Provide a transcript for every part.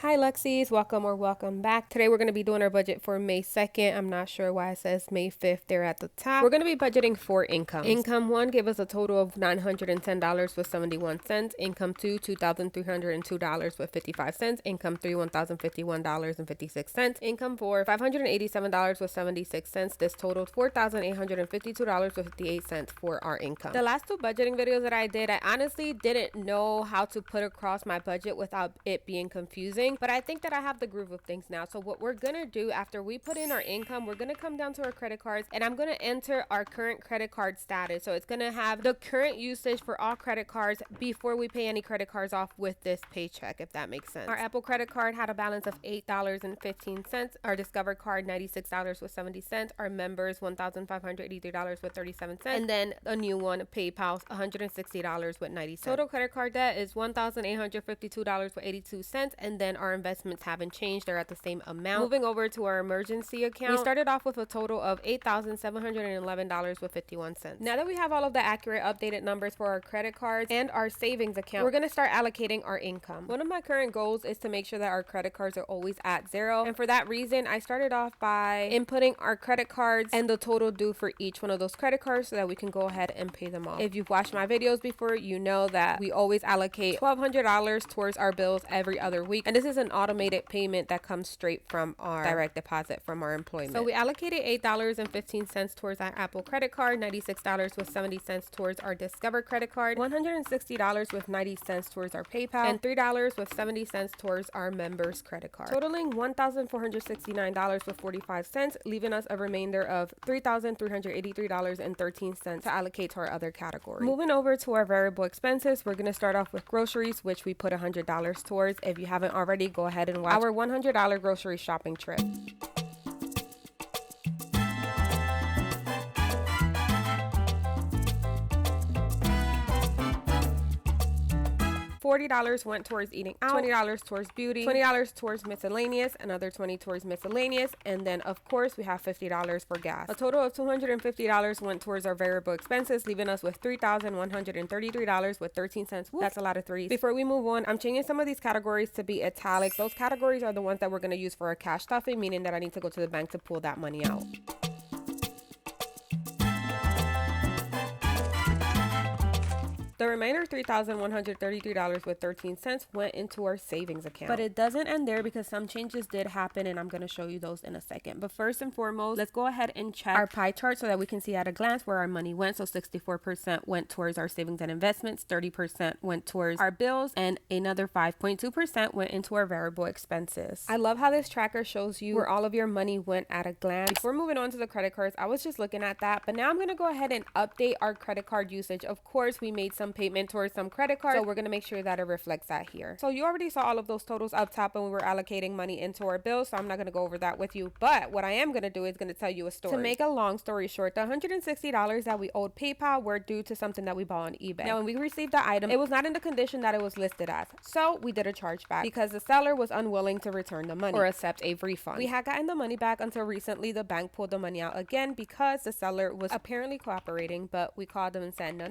Hi Lexies, welcome back. Today we're going to be doing our budget for May 2nd. I'm not sure why it says May 5th there at the top. We're going to be budgeting for income. Income 1 gave us a total of $910 with 71 cents. Income 2, $2,302 with 55 cents. Income 3, $1,051 and 56 cents. Income 4, $587 with 76 cents. This totaled $4,852 with 58 cents for our income. The last two budgeting videos that I did, I honestly didn't know how to put across my budget without it being confusing. But I think that I have the groove of things now. So what we're gonna do after we put in our income, we're gonna come down to our credit cards and I'm gonna enter our current credit card status. So it's gonna have the current usage for all credit cards before we pay any credit cards off with this paycheck, if that makes sense. Our Apple credit card had a balance of $8.15. Our Discover card, $96 with 70 cents. Our members, $1,583 with 37 cents. And then a new one, PayPal's $160 with 90 cents. Total credit card debt is $1,852 with 82 cents. And then our investments haven't changed. They're at the same amount. Moving over to our emergency account, we started off with a total of $8,711 with 51 cents. Now that we have all of the accurate updated numbers for our credit cards and our savings account, we're going to start allocating our income. One of my current goals is to make sure that our credit cards are always at zero. And for that reason, I started off by inputting our credit cards and the total due for each one of those credit cards so that we can go ahead and pay them off. If you've watched my videos before, you know that we always allocate $1,200 towards our bills every other week. And this is an automated payment that comes straight from our direct deposit from our employment. So we allocated $8.15 towards our Apple credit card, $96 with 70 cents towards our Discover credit card, $160 with 90 cents towards our PayPal, and $3 with 70 cents towards our members credit card, totaling $1,469 with 45 cents, leaving us a remainder of $3,383.13 to allocate to our other category. Moving over to our variable expenses, we're going to start off with groceries, which we put $100 towards. If you haven't already, go ahead and watch our $100 grocery shopping trip. $40 went towards eating out, $20 towards beauty, $20 towards miscellaneous, another $20 towards miscellaneous, and then of course we have $50 for gas. A total of $250 went towards our variable expenses, leaving us with $3,133 with 13 cents. Woo, that's a lot of threes. Before we move on, I'm changing some of these categories to be italic. Those categories are the ones that we're going to use for our cash stuffing, meaning that I need to go to the bank to pull that money out. The remainder $3,133 with 13 cents went into our savings account. But it doesn't end there because some changes did happen and I'm going to show you those in a second. But first and foremost, let's go ahead and check our pie chart so that we can see at a glance where our money went. So 64% went towards our savings and investments, 30% went towards our bills, and another 5.2% went into our variable expenses. I love how this tracker shows you where all of your money went at a glance. Before moving on to the credit cards, I was just looking at that, but now I'm going to go ahead and update our credit card usage. Of course, we made some payment towards some credit cards, so we're going to make sure that it reflects that here. So you already saw all of those totals up top when we were allocating money into our bills, so I'm not going to go over that with you, but what I am going to do is going to tell you a story. To make a long story short, the $160 that we owed PayPal were due to something that we bought on eBay. Now when we received the item, it was not in the condition that it was listed as, so we did a chargeback because the seller was unwilling to return the money or accept a refund. We had gotten the money back until recently the bank pulled the money out again because the seller was apparently cooperating, but we called them and said no,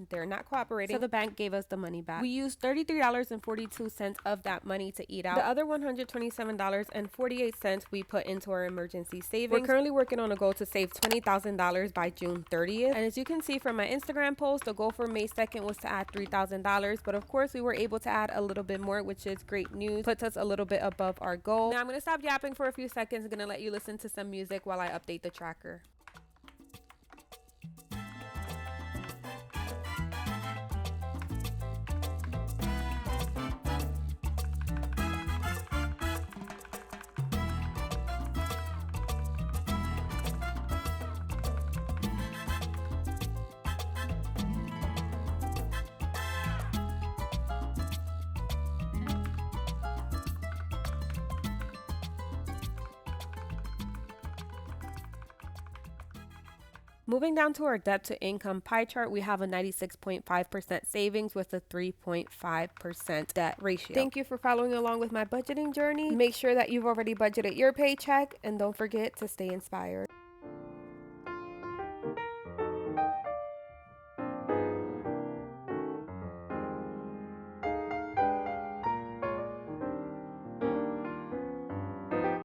they're not cooperating. So the bank gave us the money back. We used $33.42 of that money to eat out. The other $127.48 we put into our emergency savings. We're currently working on a goal to save $20,000 by June 30th. And as you can see from my Instagram post, the goal for May 2nd was to add $3,000. But of course, we were able to add a little bit more, which is great news. Puts us a little bit above our goal. Now I'm going to stop yapping for a few seconds. I'm going to let you listen to some music while I update the tracker. Moving down to our debt to income pie chart, we have a 96.5% savings with a 3.5% debt ratio. Thank you for following along with my budgeting journey. Make sure that you've already budgeted your paycheck and don't forget to stay inspired.